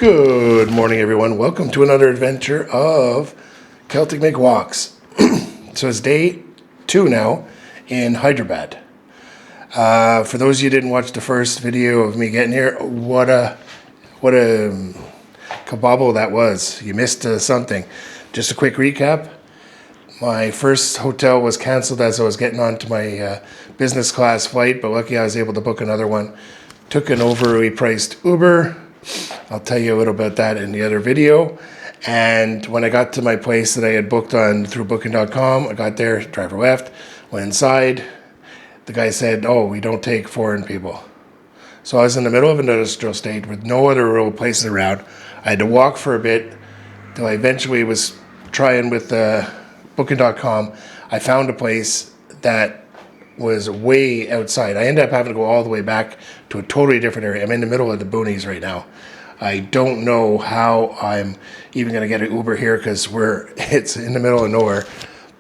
Good morning, everyone. Welcome to another adventure of Celtic Make Walks. So it's day 2 now in Hyderabad. For those of you who didn't watch the first video of me getting here, what a kabobble that was. You missed something. Just a quick recap. My first hotel was canceled as I was getting onto my business class flight, but luckily I was able to book another one. Took an overly priced Uber. I'll tell you a little about that in the other video. And when I got to my place that I had booked on through booking.com, I got there, driver left, went inside. The guy said, "Oh, we don't take foreign people." So I was in the middle of an industrial estate with no other real places around. I had to walk for a bit till I eventually was trying with booking.com. I found a place that was way outside. I ended up having to go all the way back to a totally different area. I'm in the middle of the boonies right now. I don't know how I'm even going to get an Uber here because it's in the middle of nowhere.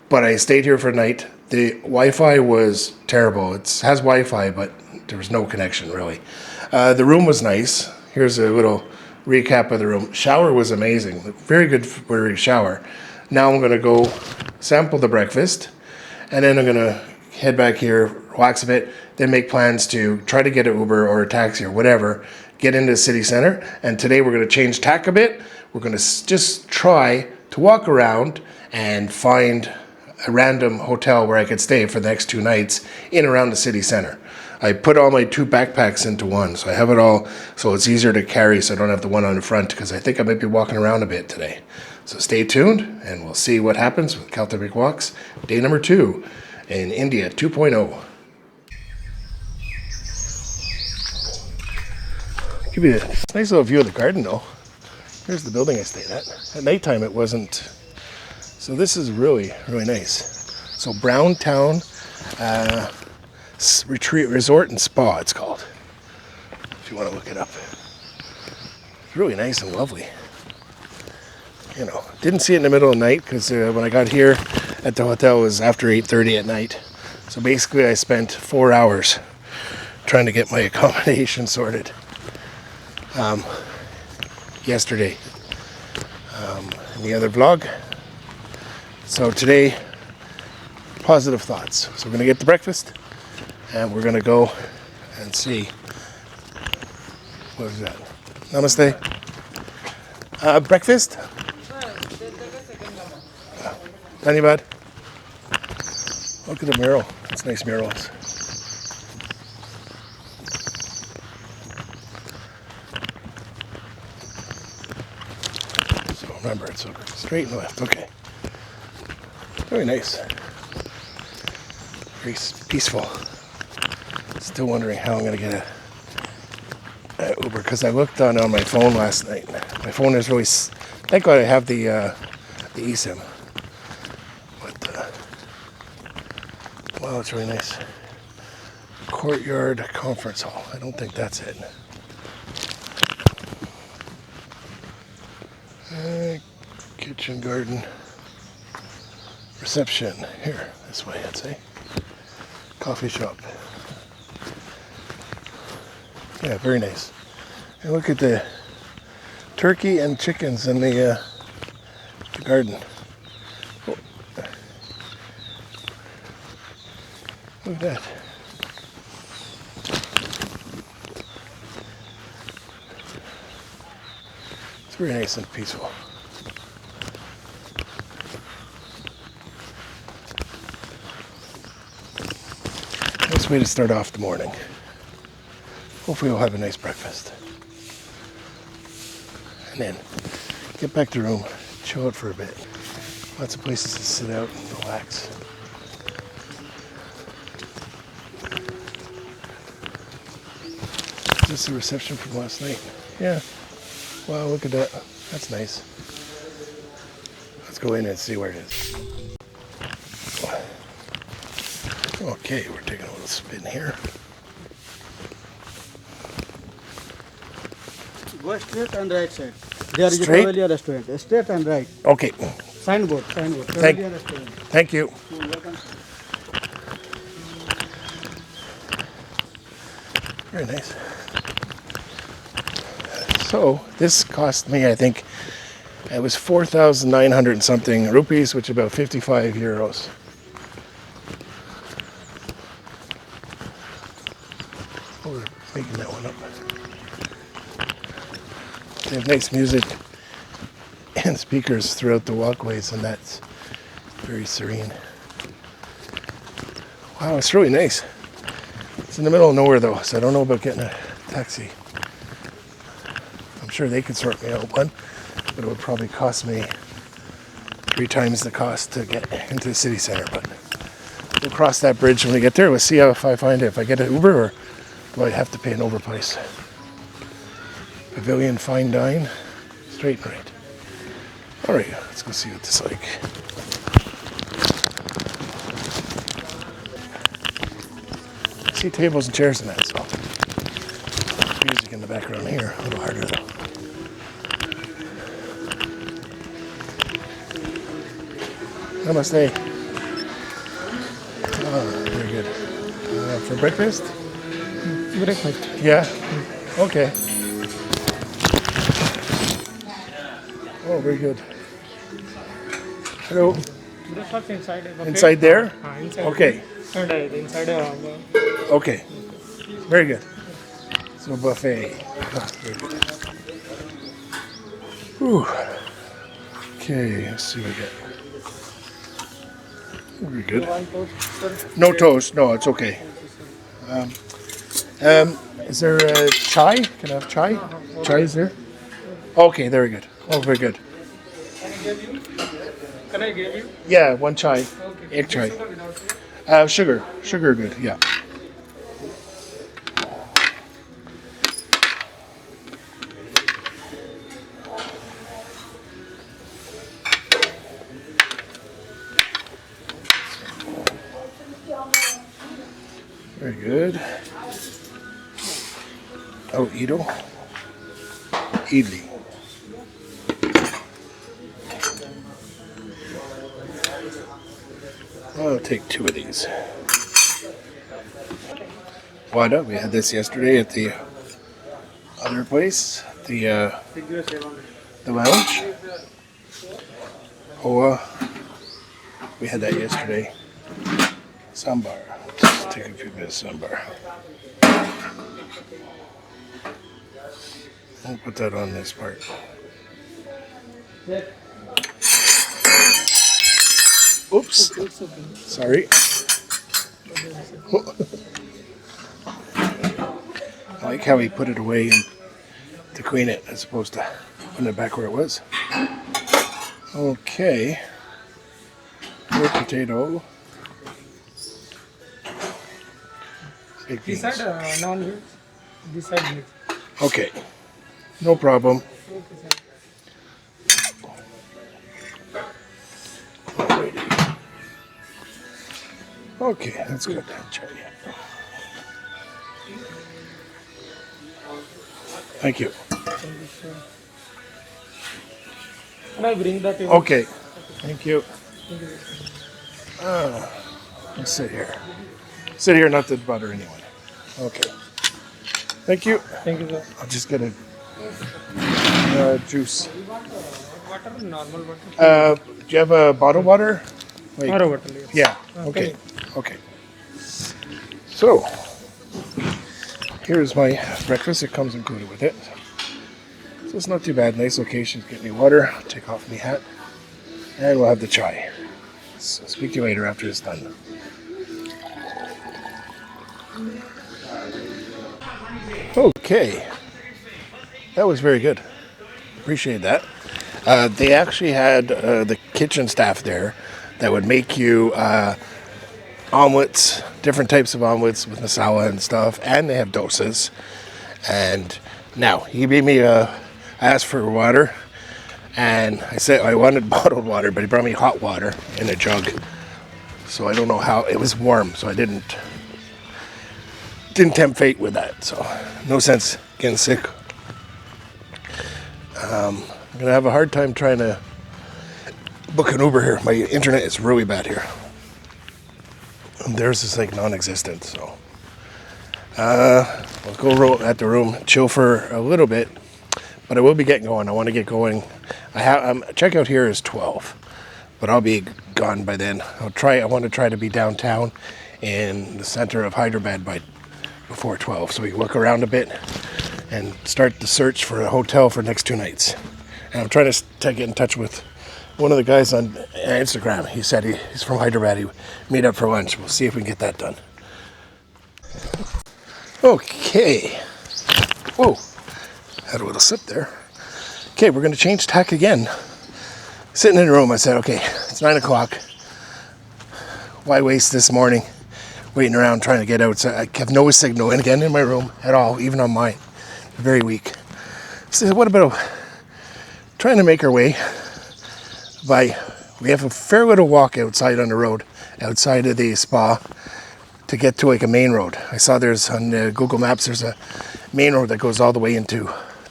But I stayed here for a night. The Wi-Fi was terrible. It has Wi-Fi, but there was no connection really. The room was nice. Here's a little recap of the room. Shower was amazing. Very good for a shower. Now I'm going to go sample the breakfast, and then I'm going to head back here, relax a bit, then make plans to try to get an Uber or a taxi or whatever, get into the city center. And today we're going to change tack a bit. We're going to just try to walk around and find a random hotel where I could stay for the next 2 nights in around the city center. I put all my 2 backpacks into one, so I have it all, so it's easier to carry, so I don't have the one on the front, because I think I might be walking around a bit today. So stay tuned, and we'll see what happens with Celtic Make Walks, day number 2 in India 2.0. Give you a nice little view of the garden, though. Here's the building I stayed at. At nighttime, it wasn't. So this is really, really nice. So Brown Town Retreat Resort and Spa, it's called. If you want to look it up. It's really nice and lovely. You know, didn't see it in the middle of the night because when I got here at the hotel it was after 8:30 at night. So basically I spent 4 hours trying to get my accommodation sorted yesterday in the other vlog. So today, positive thoughts. So we're going to get the breakfast and we're going to go and see. What is that? Namaste. Breakfast? Dhanyavad. Look at the mural. It's nice murals. So remember, it's straight and left. Okay. Very nice. Very peaceful. Still wondering how I'm going to get a Uber because I looked on my phone last night. My phone is really. Thank God I have the eSIM. Wow, it's really nice. Courtyard Conference Hall. I don't think that's it. Kitchen, garden, reception. Here, this way, I'd say. Coffee shop. Yeah, very nice. And look at the turkey and chickens in the garden. Oh. Look at that. It's very nice and peaceful. Nice way to start off the morning. Hopefully we'll have a nice breakfast. And then get back to the room, chill out for a bit. Lots of places to sit out and relax. Is this the reception from last night? Yeah. Wow, look at that. That's nice. Let's go in and see where it is. Okay, we're taking a little spin here. Go straight and right side. There is a Straight? Travelia restaurant. Straight and right. Okay. Signboard. Travelia restaurant. Thank you. Very nice. So this cost me, I think, it was 4,900 and something rupees, which is about 55 euros. Oh, we're making that one up. They have nice music and speakers throughout the walkways, and that's very serene. Wow, it's really nice. It's in the middle of nowhere though, so I don't know about getting a taxi. I'm sure they could sort me out one, but it would probably cost me 3 times the cost to get into the city center. But we'll cross that bridge when we get there. We'll see how if I find it. If I get an Uber, or do I have to pay an overprice? Pavilion Fine Dine, straight and right. All right, let's go see what this is like. See tables and chairs and that, so music in the background here, a little harder though. Namaste. Oh, very good. For breakfast? Breakfast. Yeah? Okay. Oh, very good. Hello. Breakfast inside. Inside there? Inside. Okay. And inside. Okay. Very good. So buffet. Ah, very good. Whew. Okay, let's see what we get. Very good. No toast. No, it's okay. Is there chai? Can I have chai? Chai is there? Okay, very good. Oh, very good. Can I give you? Yeah, one chai. Okay. Egg chai. Sugar without sugar? Sugar. Sugar good, yeah. Very good. Oh, Idli. Idli. I'll take 2 of these. Vada, we had this yesterday at the other place, the lounge. Hoa, we had that yesterday. Sambar. Let's take a few bits of sambar. I'll put that on this part. Oops. Sorry. I like how he put it away to clean it as opposed to putting it back where it was. Okay. More potato. Big This beans. side non-veg. This side veg. Okay. No problem. Okay, sir. Okay, that's good. Try it. Thank you. Thank you, sir. Can I bring that in? Okay. Thank you. Thank you, sir. Let's sit here. Sit here, not to butter anyone. Okay. Thank you. Thank you, sir. I'll just get a juice. Water, normal water. Do you have a bottled water? Like, Or a water, yes. yeah. Okay. Okay. So, here's my breakfast. It comes included with it. So it's not too bad. Nice location. Get me water. Take off my hat. And we'll have the chai. So speak to you later after it's done. Okay. That was very good. Appreciate that. They actually had the kitchen staff there that would make you omelets, different types of omelets with masala and stuff, and they have dosas. And now he made me I asked for water, and I said I wanted bottled water, but he brought me hot water in a jug. So I don't know how it was warm, so I didn't tempt fate with that. So no sense getting sick. I'm gonna have a hard time trying to book an Uber here. My internet is really bad here. And theirs is like non-existent, so we'll go at the room, chill for a little bit. but I will be getting going. I want to get going. Checkout here is 12, but I'll be gone by then. I want to try to be downtown in the center of Hyderabad before 12, so we can look around a bit and start the search for a hotel for next 2 nights. And I'm trying to get in touch with one of the guys on Instagram. He said he's from Hyderabad. He meet up for lunch. We'll see if we can get that done. Okay. Whoa. Had a little sip there. Okay, we're going to change tack again. Sitting in the room, I said, okay, it's 9 o'clock. Why waste this morning waiting around trying to get out? I have no signal again in my room at all, even on mine. Very weak. So what about trying to make our way we have a fair little walk outside on the road, outside of the spa, to get to like a main road. I saw there's on Google Maps, there's a main road that goes all the way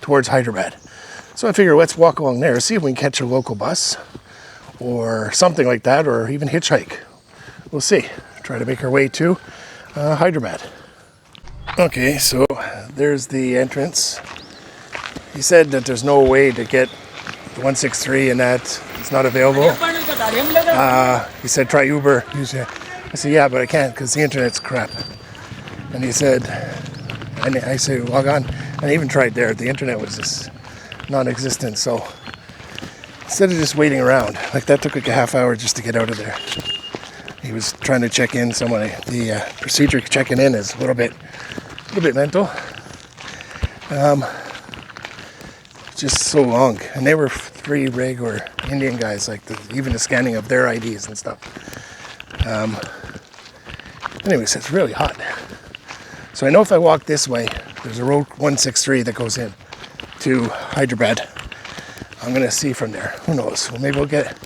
towards Hyderabad. So I figure let's walk along there, see if we can catch a local bus or something like that, or even hitchhike. We'll see. Try to make our way to Hyderabad. Okay, so there's the entrance. He said that there's no way to get the 163 and that it's not available. He said try Uber. I said yeah, but I can't because the internet's crap. And he said, and I said log on. And I even tried there. The internet was just non-existent. So instead of just waiting around, like that took like a half hour just to get out of there. He was trying to check in. The procedure checking in is a little bit mental. Just so long, and they were 3 regular Indian guys, like even the scanning of their IDs and stuff. Anyways, it's really hot. So I know if I walk this way, there's a road 163 that goes in to Hyderabad. I'm gonna see from there. Who knows? Well, maybe we'll get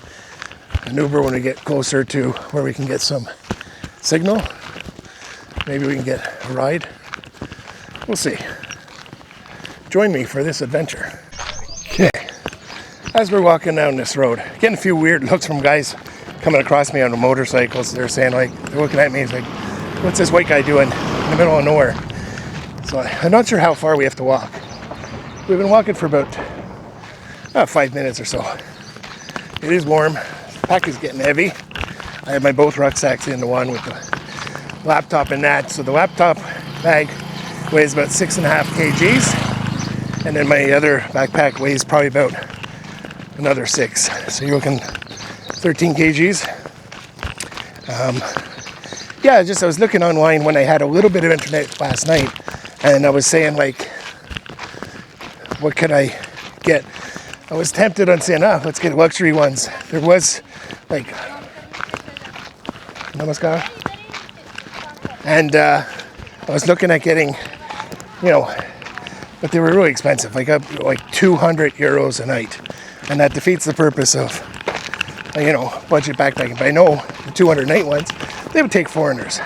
an Uber when we get closer to where we can get some signal. Maybe we can get a ride. We'll see. Join me for this adventure. Okay, as we're walking down this road, getting a few weird looks from guys coming across me on the motorcycles. They're saying they're looking at me, it's like, what's this white guy doing in the middle of nowhere? So I'm not sure how far we have to walk. We've been walking for about 5 minutes or so. It is warm, the pack is getting heavy. I have my both rucksacks in the one with the laptop in that. So the laptop bag weighs about 6.5 kgs. And then my other backpack weighs probably about another 6. So you're looking 13 kgs. I was looking online when I had a little bit of internet last night, and I was saying like, what could I get? I was tempted on saying, let's get luxury ones. There was like, namaskar. And I was looking at getting, but they were really expensive, like 200 euros a night. And that defeats the purpose of, budget backpacking. But I know the 200 night ones, they would take foreigners.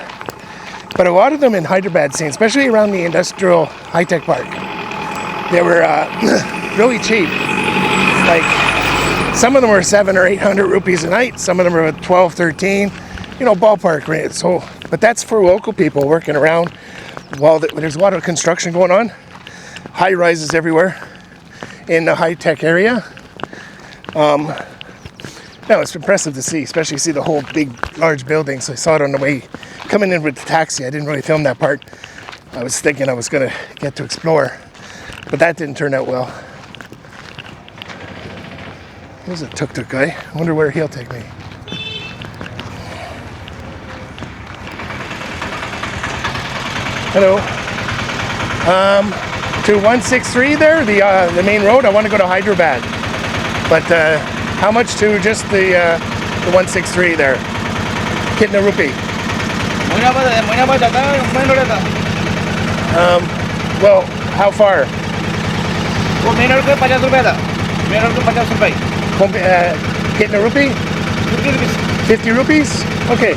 But a lot of them in Hyderabad scene, especially around the industrial high-tech park, they were really cheap. Like, some of them were 700 or 800 rupees a night. Some of them were 12, 13, ballpark rate. So, but that's for local people working around while there's a lot of construction going on. High rises everywhere in the high-tech area. It's impressive to see, especially see the whole big, large buildings. I saw it on the way coming in with the taxi. I didn't really film that part. I was thinking I was going to get to explore, but that didn't turn out well. There's a TukTuk guy. I wonder where he'll take me. Hello. To 163 there, the main road. I want to go to Hyderabad, but how much to just the 163 there? Kitna rupee? Well, how far? Kitna rupee? 50 rupees? Okay.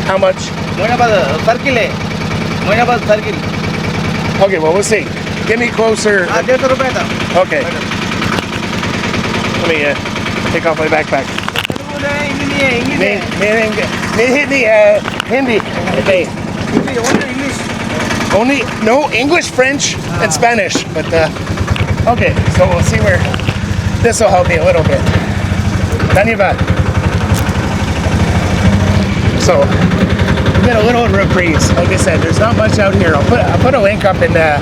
How much? Okay, well, we'll see. Get me closer. Okay. Let me take off my backpack. Hindi. Okay. Only, no, English, French, and Spanish. But, okay, so we'll see where this will help me a little bit. Dhanyavad. So, we get a little reprise. Like I said, there's not much out here. I'll put a link up in the,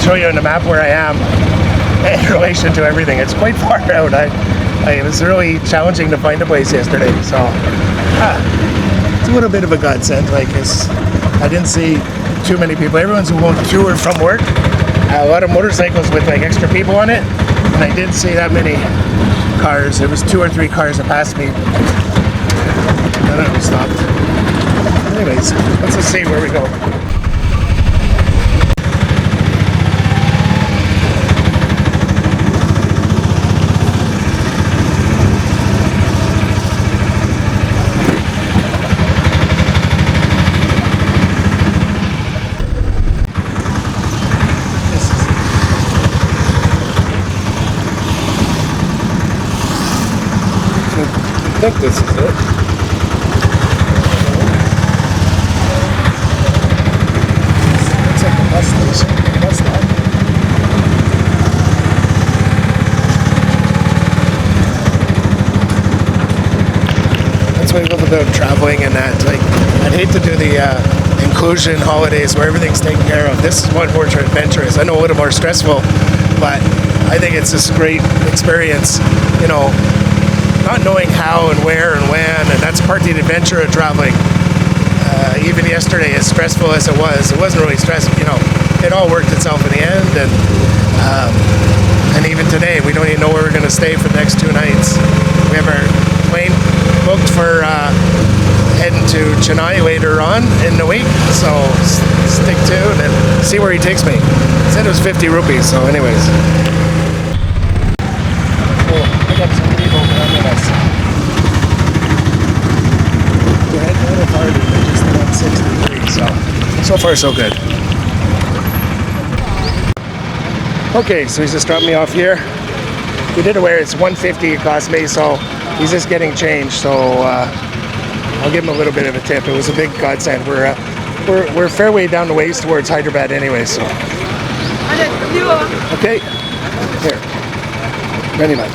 show you on the map where I am in relation to everything. It's quite far out. It was really challenging to find a place yesterday. So, it's a little bit of a godsend. Like, I didn't see too many people. Everyone's going to or from work. A lot of motorcycles with like extra people on it. And I didn't see that many cars. There was 2 or 3 cars that passed me. And then we stopped. Anyways, let's just see where we go. I think this is it. Looks like a bus station, bus stop. That's what I love about traveling and that. Like, I'd hate to do the inclusion holidays where everything's taken care of. This is one more adventurous. I know a little more stressful, but I think it's just a great experience, you know, not knowing how and where and when, and that's part of the adventure of traveling. Even yesterday, as stressful as it wasn't really stressful, you know, it all worked itself in the end, and even today, we don't even know where we're going to stay for the next 2 nights. We have our plane booked for heading to Chennai later on in the week, so stick tuned and see where he takes me. He said it was 50 rupees, so anyways. Oh, I got some people around us. We're heading a little farther than just the 163, so far so good. Okay, so he's just dropped me off here. We did it where it's 150 it cost me, so he's just getting change, so I'll give him a little bit of a tip. It was a big godsend. We're a fair way down the ways towards Hyderabad anyway, so. Okay, here. Anyway.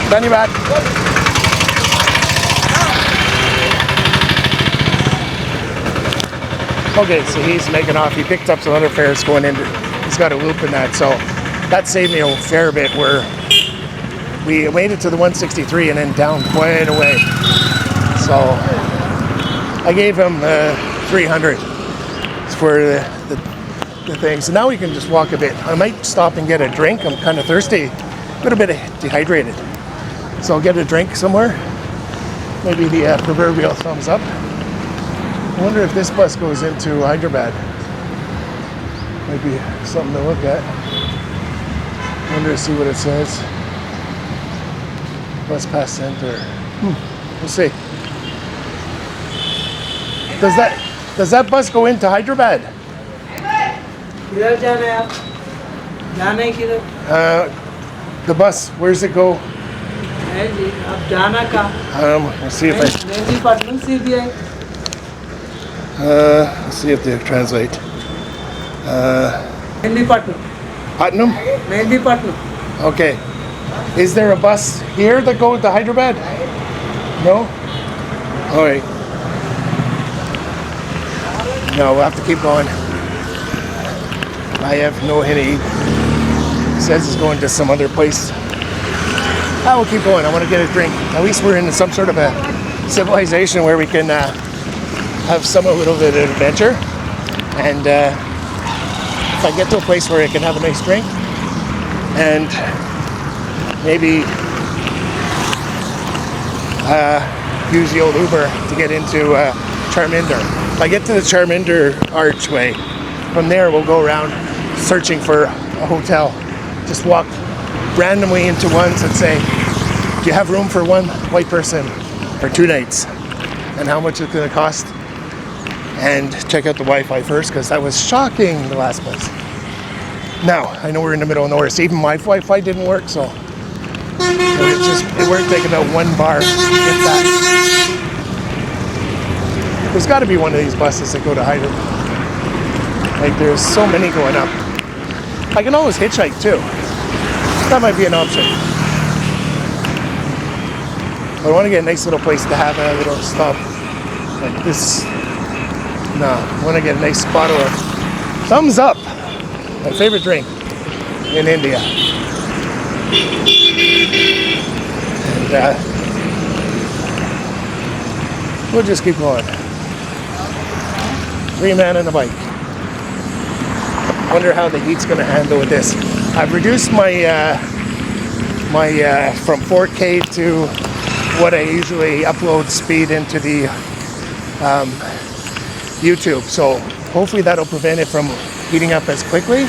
Dhanyavad. Okay, so he's making off. He picked up some other fares going into. He's got a loop in that, so that saved me a fair bit. Where we made it to the 163 and then down quite a way. So I gave him 300 for the thing. So now we can just walk a bit. I might stop and get a drink. I'm kind of thirsty, a little bit dehydrated. So I'll get a drink somewhere. Maybe the proverbial thumbs up. I wonder if this bus goes into Hyderabad. Might be something to look at. I wonder to see what it says. Bus pass center. We'll see. Does that bus go into Hyderabad? The bus, where's it go? Let's see if let's see if they translate. Patnam? Okay. Is there a bus here that goes to Hyderabad? No? All right. No, we'll have to keep going. I have no Hindi. It says it's going to some other place. I will keep going. I want to get a drink. At least we're in some sort of a civilization where we can have a little bit of adventure. And if I get to a place where I can have a nice drink and maybe use the old Uber to get into Charminder. If I get to the Charminder archway, from there we'll go around searching for a hotel. Just walk randomly into ones and say, do you have room for one white person for 2 nights? And how much it's going to cost? and check out the Wi-Fi first, because that was shocking the last place. Now, I know we're in the middle of nowhere, so even my Wi-Fi didn't work, so it worked like about 1 bar, if that. There's got to be one of these buses that go to Hyderabad. Like, there's so many going up. I can always hitchhike too. That might be an option. But I want to get a nice little place to have a little stop like this. No, I want to get a nice bottle of Thumbs Up, my favorite drink in India. And we'll just keep going. 3-man and a bike. Wonder how the heat's going to handle with this. I've reduced my from 4K to what I usually upload speed into the YouTube. So hopefully that'll prevent it from heating up as quickly.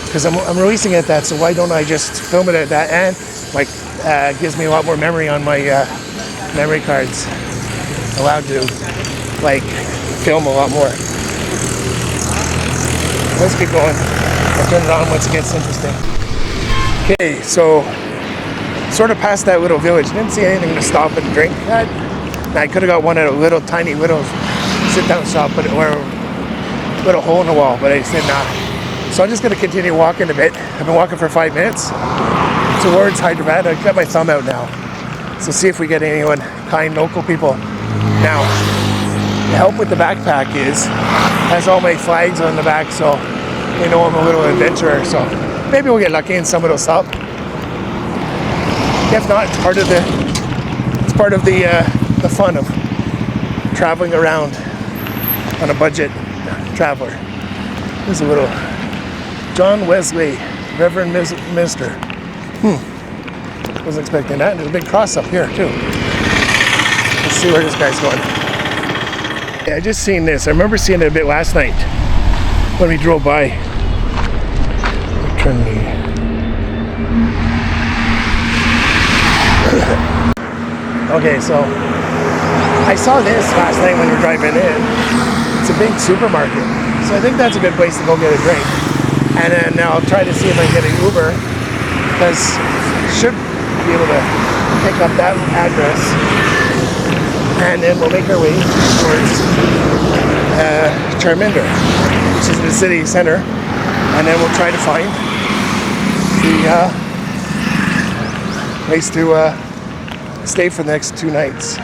Because I'm releasing it at that, so why don't I just film it at that? And like gives me a lot more memory on my memory cards. Allowed to like film a lot more. Let's keep going. I'll turn it on once it gets interesting. Okay, so sort of past that little village. Didn't see anything to stop and drink at. I could have got one at a little tiny sit-down shop, or a little hole in the wall, but I said nah. So I'm just going to continue walking a bit. I've been walking for 5 minutes towards Hyderabad. I've got my thumb out now. So see if we get anyone, kind local people. Now, the help with the backpack has all my flags on the back, so they know I'm a little adventurer. So maybe we'll get lucky and someone will stop. If not, it's part of the fun of traveling around on a budget traveler. There's a little John Wesley, Reverend Minister. Wasn't expecting that. There's a big cross up here too. Let's see where this guy's going. Yeah, I just seen this. I remember seeing it a bit last night when we drove by. Turn me. Okay, so I saw this last night when we were driving in. It's a big supermarket, so I think that's a good place to go get a drink. And then I'll try to see if I can get an Uber, because I should be able to pick up that address, and then we'll make our way towards Charminder, which is the city center, and then we'll try to find the place to stay for the next 2 nights.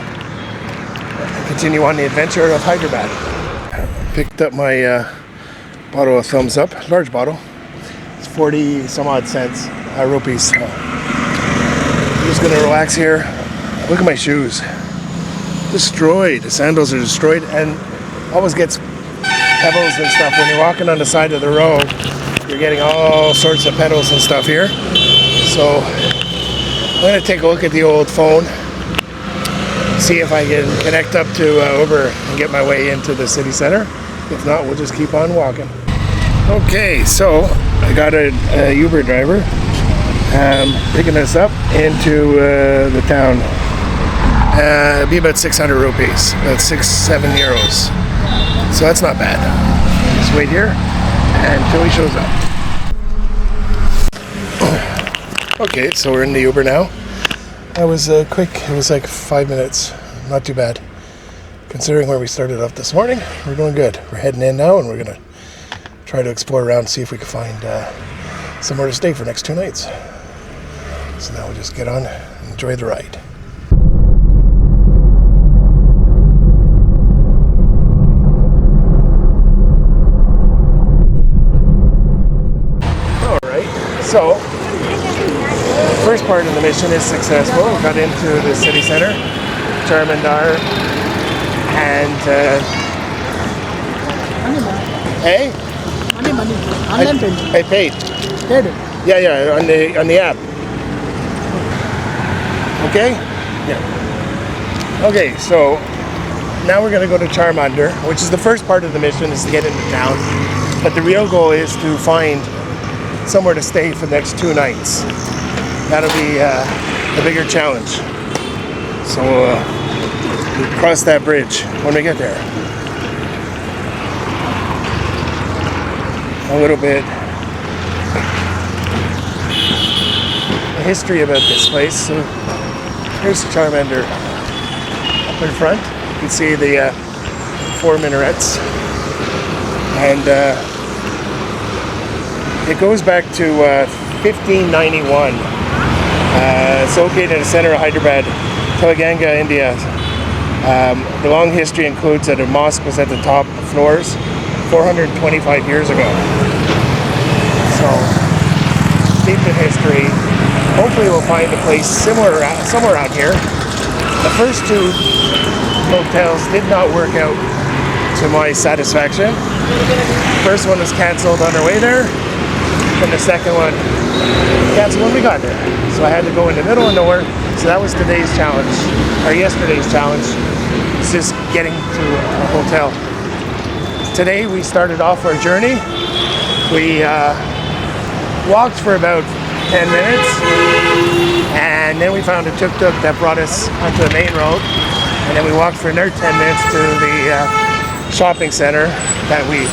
Continue on the adventure of Hyderabad. Picked up my bottle of Thumbs Up, large bottle. It's 40 some odd cents, rupees. I'm just gonna relax here. Look at my shoes. Destroyed. The sandals are destroyed, and always gets pebbles and stuff when you're walking on the side of the road. You're getting all sorts of petals and stuff here. So I'm gonna take a look at the old phone, see if I can connect up to Uber and get my way into the city center. If not, we'll just keep on walking. Okay, so I got a Uber driver picking us up into the town. It'll be about 600 rupees, about 6-7 euros. So that's not bad. Just wait here until he shows up. Okay, so we're in the Uber now. That was quick. It was like 5 minutes. Not too bad. Considering where we started off this morning, we're doing good. We're heading in now, and we're going to try to explore around and see if we can find somewhere to stay for the next 2 nights. So now we'll just get on and enjoy the ride. Alright, so the first part of the mission is successful. We got into the city center, Charminder, and hey? Money. Online payment. I paid. Paid. Yeah, on the app. Okay? Yeah. Okay, so now we're gonna go to Charminder, which is the first part of the mission, is to get into town. But the real goal is to find somewhere to stay for the next 2 nights. That'll be the bigger challenge. So cross that bridge when we get there. A little bit of history about this place. So here's Charmander up in front. You can see the 4 minarets, and it goes back to 1591. It's located in the center of Hyderabad, Telangana, India. The long history includes that a mosque was at the top floors 425 years ago. So, deep in history. Hopefully we'll find a place similar somewhere around here. The first 2 hotels did not work out to my satisfaction. The first one was cancelled on our way there, and the second one canceled when we got there. So I had to go in the middle of nowhere. So that was today's challenge, or yesterday's challenge. It's just getting to a hotel. Today we started off our journey. We walked for about 10 minutes, and then we found a TukTuk that brought us onto the main road, and then we walked for another 10 minutes to the shopping center that we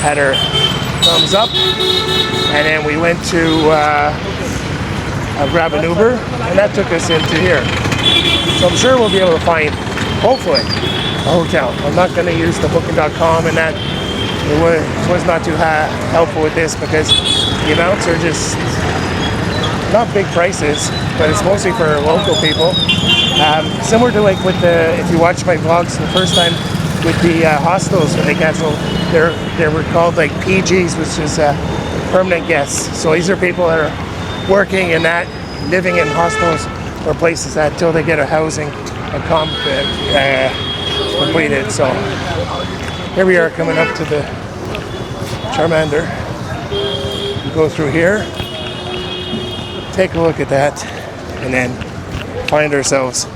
had our thumbs up, and then we went to grab an Uber, and that took us into here. So I'm sure we'll be able to find, hopefully, a hotel. I'm not going to use the booking.com, and that it was not too helpful with this because the amounts are just not big prices, but it's mostly for local people. Similar to like with if you watch my vlogs the first time with the hostels when they canceled, they were called like PGs, which is permanent guests. So these are people that are working and that living in hostels or places that until they get a housing completed. So here we are coming up to the Charmander. We go through here, take a look at that, and then find ourselves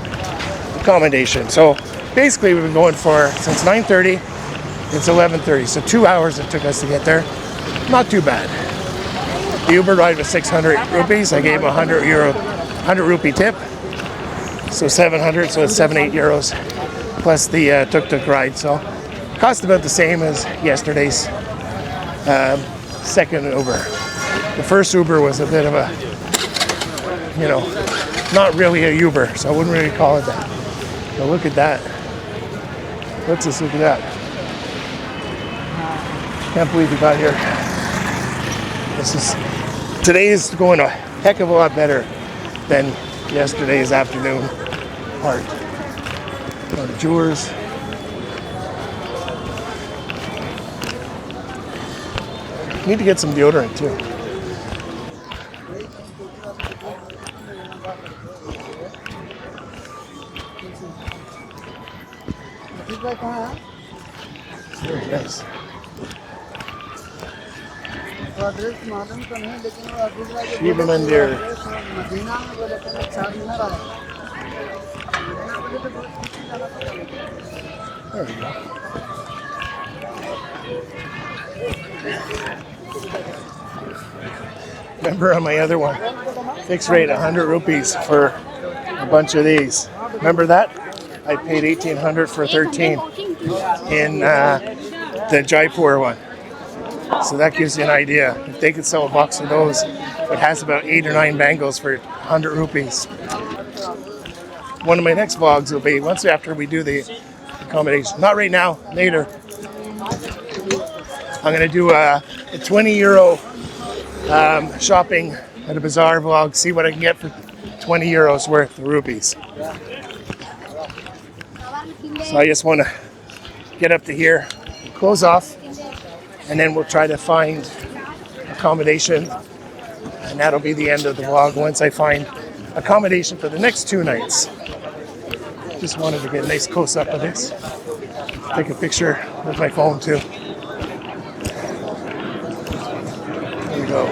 accommodation. So basically we've been going for since 9:30. It's 11:30, so 2 hours it took us to get there. Not too bad. The Uber ride was 600 rupees. I gave him a 100 rupee tip, so 700. So it's 7-8 euros plus the TukTuk ride. So cost about the same as yesterday's second Uber. The first Uber was a bit of a, not really a Uber, so I wouldn't really call it that. But look at that. Let's just look at that. Can't believe we got here. Today is going a heck of a lot better than yesterday's afternoon part. The jewelers. Need to get some deodorant too. Very nice. Shiva Mandir. There we go. Remember on my other one, fixed rate 100 rupees for a bunch of these. Remember that? I paid 1,800 for 13 in the Jaipur one. So that gives you an idea. If they could sell a box of those, it has about 8 or 9 bangles for 100 rupees. One of my next vlogs will be once after we do the accommodation. Not right now, later. I'm going to do a 20 euro shopping at a bazaar vlog, see what I can get for 20 euros worth of rupees. So I just want to get up to here, close off, and then we'll try to find accommodation, and that'll be the end of the vlog once I find accommodation for the next 2 nights. Just wanted to get a nice close-up of this. Take a picture with my phone too. There you go.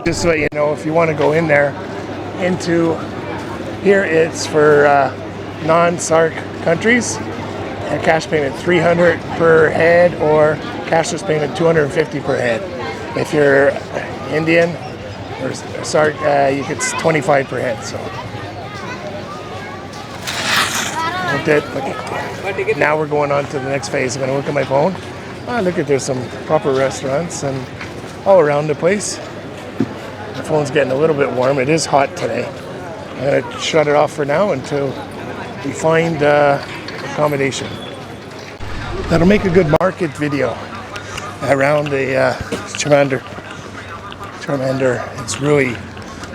Just so you know, if you want to go in there, into here, it's for non-SARC countries. A cash payment 300 per head, or cashless payment 250 per head. If you're Indian or SARC, it's 25 per head. So Looked at, okay. Now we're going on to the next phase. I'm going to look at my phone. Oh, look at, there's some proper restaurants and all around the place. The phone's getting a little bit warm. It is hot today. I'm going to shut it off for now until we find accommodation. That'll make a good market video around the Charmander. It's really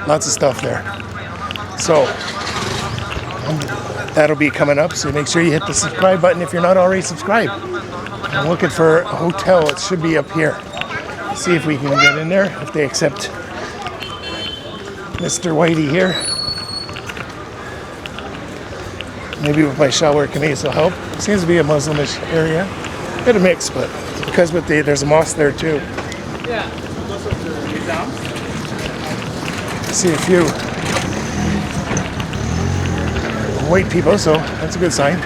lots of stuff there. So that'll be coming up. So make sure you hit the subscribe button if you're not already subscribed. I'm looking for a hotel. It should be up here. See if we can get in there, if they accept Mr. Whitey here. Maybe with my shower kameez will help. Seems to be a Muslimish area. Bit of mix, but because there's a mosque there too. Yeah. See a few white people, so that's a good sign.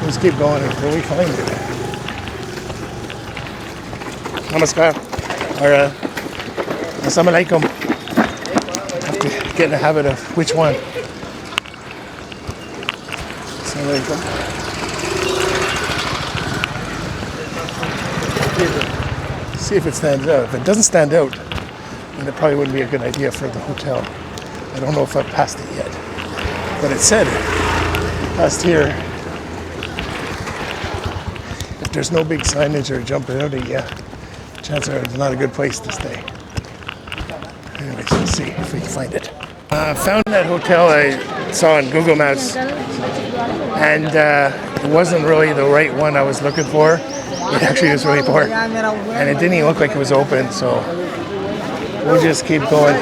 Let's keep going until we find it. Namaskar. Or Assalamu alaikum. Have to get in the habit of which one. Assalamu alaikum. See if it stands out. If it doesn't stand out, then it probably wouldn't be a good idea for the hotel. I don't know if I've passed it yet. But it said past here. If there's no big signage or jumping out at you, chances are it's not a good place to stay. Anyways, let's see if we can find it. Found that hotel I saw on Google Maps, and it wasn't really the right one I was looking for. It actually was really poor, and it didn't even look like it was open, so we'll just keep going.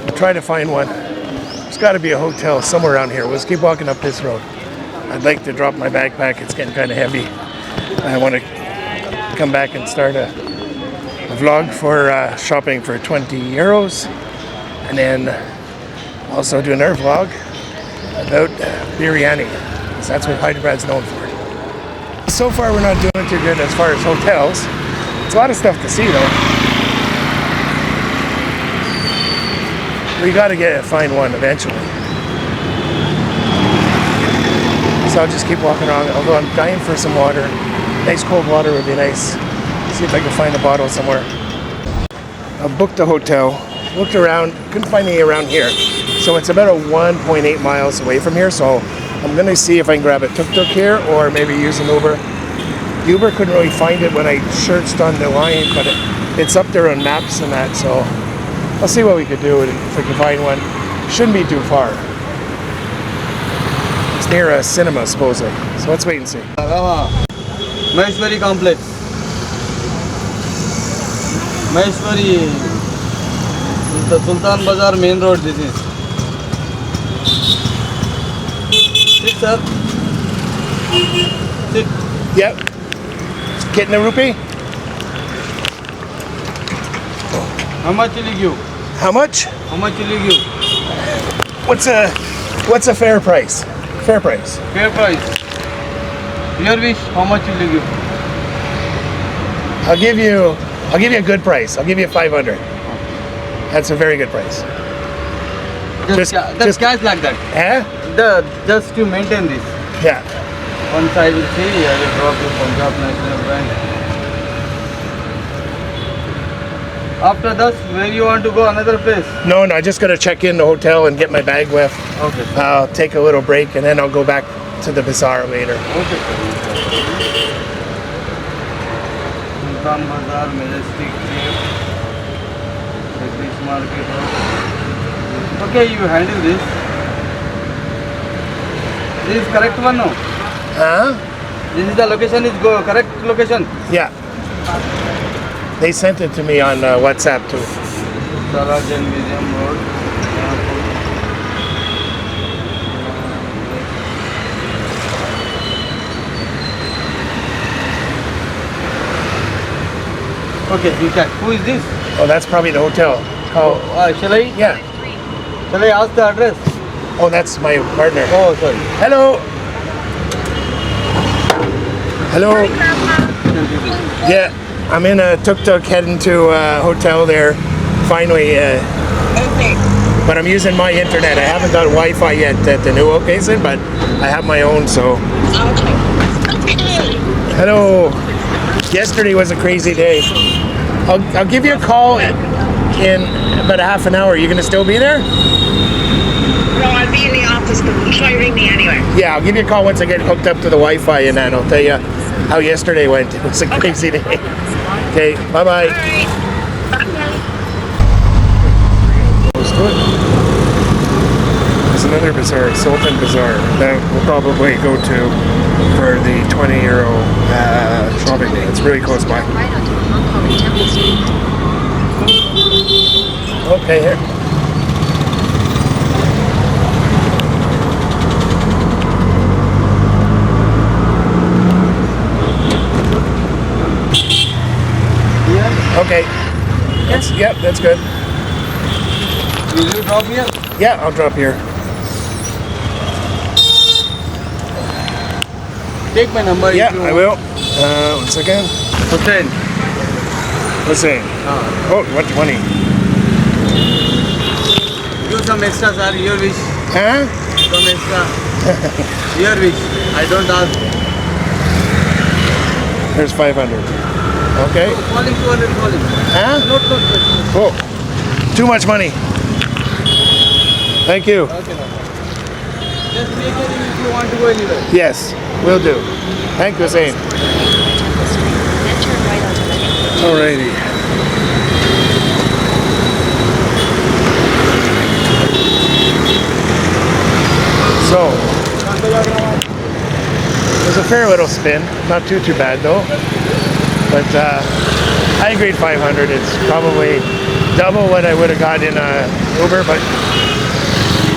We'll try to find one. There's got to be a hotel somewhere around here. We'll just keep walking up this road. I'd like to drop my backpack. It's getting kind of heavy. I want to come back and start a vlog for shopping for 20 euros, and then also do another vlog about biryani. That's what Hyderabad's known for. So far, we're not doing too good as far as hotels. It's a lot of stuff to see, though. We got to find one eventually. So I'll just keep walking around. Although I'm dying for some water. Nice cold water would be nice. See if I can find a bottle somewhere. I booked a hotel. Looked around. Couldn't find any around here. So it's about a 1.8 miles away from here. So I'm going to see if I can grab a TukTuk here or maybe use an Uber. Uber couldn't really find it when I searched on the line, but it's up there on maps and that, so I'll see what we could do if we can find one. Shouldn't be too far. It's near a cinema, supposedly, so let's wait and see. Maheshwari complex. Maheshwari, the Sultan Bazaar main road this is. Sit, sir. Sit. Yep. Getting a rupee? How much will you give? How much? How much will you give? What's a fair price? Fair price. Fair price. Your wish, how much will you give? I'll give you a good price. I'll give you 500. That's a very good price. Just cash like that. Eh? Just to maintain this. Yeah. Once I will see, I will drop you Punjab National Bank. After that, where you want to go? Another place? No, I just got to check in the hotel and get my bag with. Okay. I'll take a little break and then I'll go back to the bazaar later. Okay. Sultan Bazaar, Majestic Cafe, Fish Market. Okay, you handle this. This is correct one, no? Huh? This is the location, is correct location? Yeah. They sent it to me on WhatsApp too. Sarajan Museum Road. Okay, you check. Who is this? Oh, that's probably the hotel. Oh, Shall I? yeah. Shall I ask the address? Oh, that's my partner. Oh, sorry. Hello. Hello. Yeah, I'm in a tuk-tuk heading to a hotel there. Finally, Okay. But I'm using my internet. I haven't got Wi-Fi yet at the new location, but I have my own, so. Okay. Okay. Hello. Yesterday was a crazy day. I'll give you a call in about a half an hour. You gonna still be there? No, I'll be in the office, but try ring me anyway. Yeah, I'll give you a call once I get hooked up to the Wi-Fi, and then I'll tell you how yesterday went. It was a crazy day. Okay, bye-bye. All right. Bye. Close to it. There's another bazaar, Sultan Bazaar, that we'll probably go to for the 20 € shopping day. It's really close by. Right onto Hong Temple Street. Okay, here. Okay. Yep, that's good. Will you drop here? Yeah, I'll drop here. Take my number. Yeah, if you I want. will. One second. Hussein. Let's see. Oh, you want 20? Give some extra, sir. Your wish. Huh? Some extra. Your wish. I don't ask. There's 500. Okay. Calling 200, calling. Huh? Not. Oh, too much money. Thank you. Okay, no. Just make it if you want to go anywhere. Yes, will do. Thank you, Zane. Then turn right onto Redding. Alrighty. So, it was a fair little spin. Not too bad though. But I agreed 500. It's probably double what I would have got in Uber, but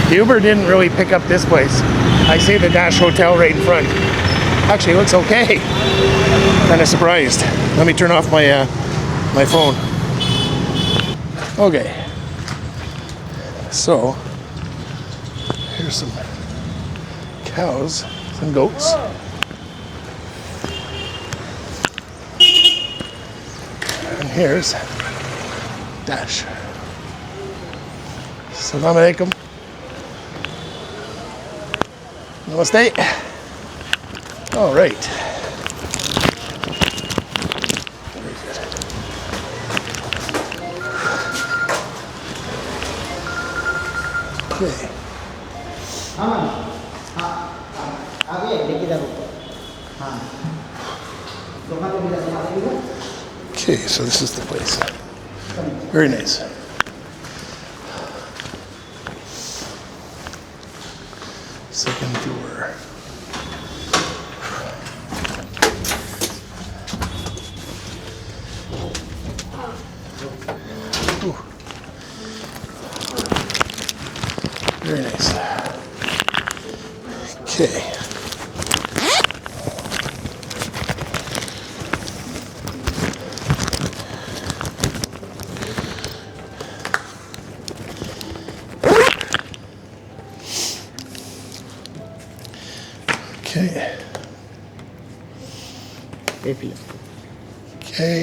the Uber didn't really pick up this place. I see the Dash Hotel right in front. Actually, it looks okay. Kind of surprised. Let me turn off my my phone. Okay. So here's some cows, some goats. And here's Dash. Assalamu alaikum. Namaste. All right. Okay. Okay, so this is the place. Very nice. Second floor. Ooh. Very nice. Okay. Okay. Okay.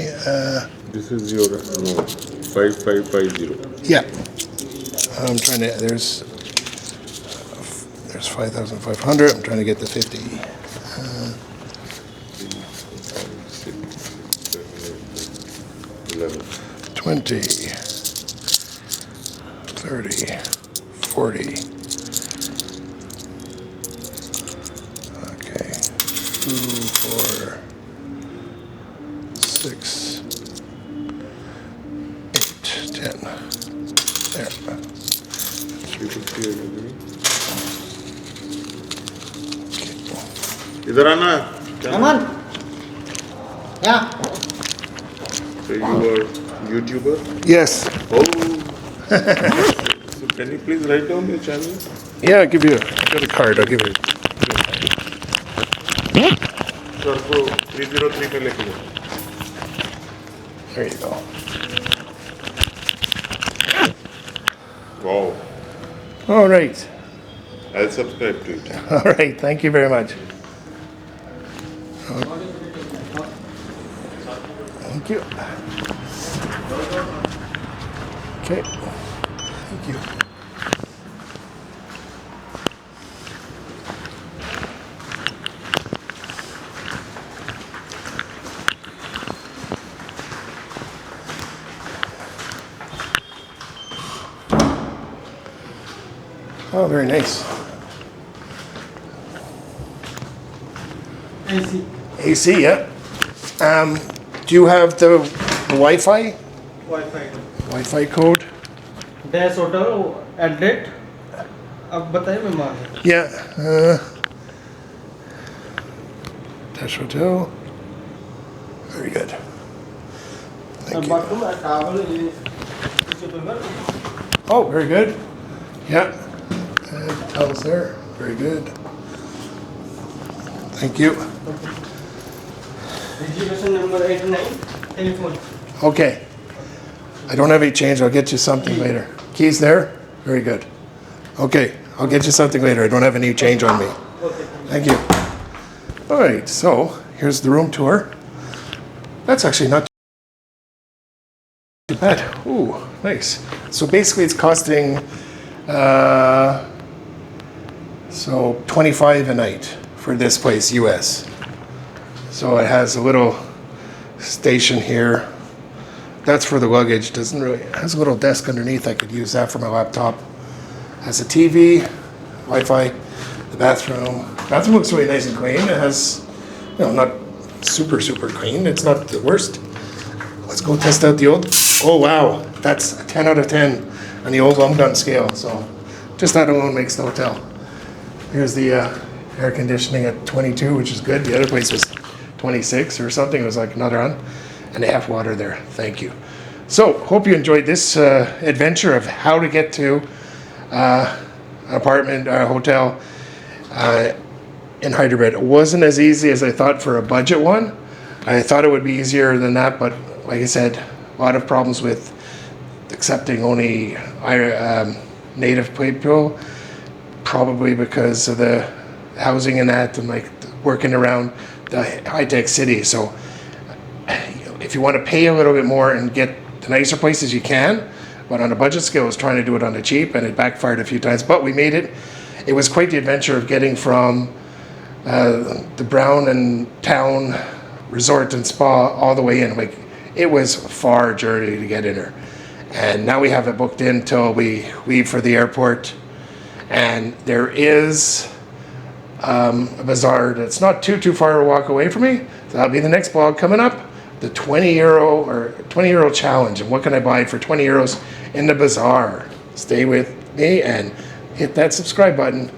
This is your 5550. Yeah. I'm trying to. There's 5,500. I'm trying to get the 50. 11. 20, 30, 40. Okay. 2, 4, 6, 8, 10. There. 350 इधर आना Aman? Yeah. So you are YouTuber? Yes. Oh. So can you please write down your channel? Yeah, I'll give you a card. I'll give you. Sir को 303 पे लेके जाओ. There you go. Wow. All right. I'll subscribe to it. All right. Thank you very much. Thank you. Okay. Thank you. Oh, very nice. AC. AC, yeah. Do you have the Wi-Fi? Wi-Fi. Wi-Fi code? Dash hotel address अब बताइए मैं मान Yeah. Dash Hotel. Very good. Thank you. Bathroom towel Oh, very good. Yeah. Hotel's there. Very good. Thank you. Reservation number 89 telephone Okay. I don't have any change. I'll get you something later. Keys there? Very good. Okay. I'll get you something later. I don't have any change on me. Thank you. All right. So here's the room tour. That's actually not too bad. Ooh, nice. So basically it's costing, so 25 a night for this place, US. So it has a little station here. That's for the luggage. Doesn't really, it has a little desk underneath. I could use that for my laptop. Has a TV, Wi-Fi, the bathroom. Bathroom looks really nice and clean. It has, not super clean. It's not the worst. Let's go test out the old. Oh wow, that's a 10 out of 10 on the old long gun scale. So just that alone makes the hotel. Here's the air conditioning at 22, which is good. The other place was 26 or something. It was like another on. And they have water there. Thank you. So, hope you enjoyed this adventure of how to get to an apartment or a hotel in Hyderabad. It wasn't as easy as I thought for a budget one. I thought it would be easier than that, but like I said, a lot of problems with accepting only native people, probably because of the housing and that, and like working around the high-tech city. So, if you want to pay a little bit more and get the nicer places, you can. But on a budget scale, I was trying to do it on the cheap, and it backfired a few times. But we made it. It was quite the adventure of getting from the Brown and Town Resort and Spa all the way in. Like, it was a far journey to get in there. And now we have it booked in till we leave for the airport. And there is a bazaar that's not too far to walk away from me. So that'll be the next vlog coming up. The 20 euro challenge, and what can I buy for 20 euros in the bazaar? Stay with me and hit that subscribe button.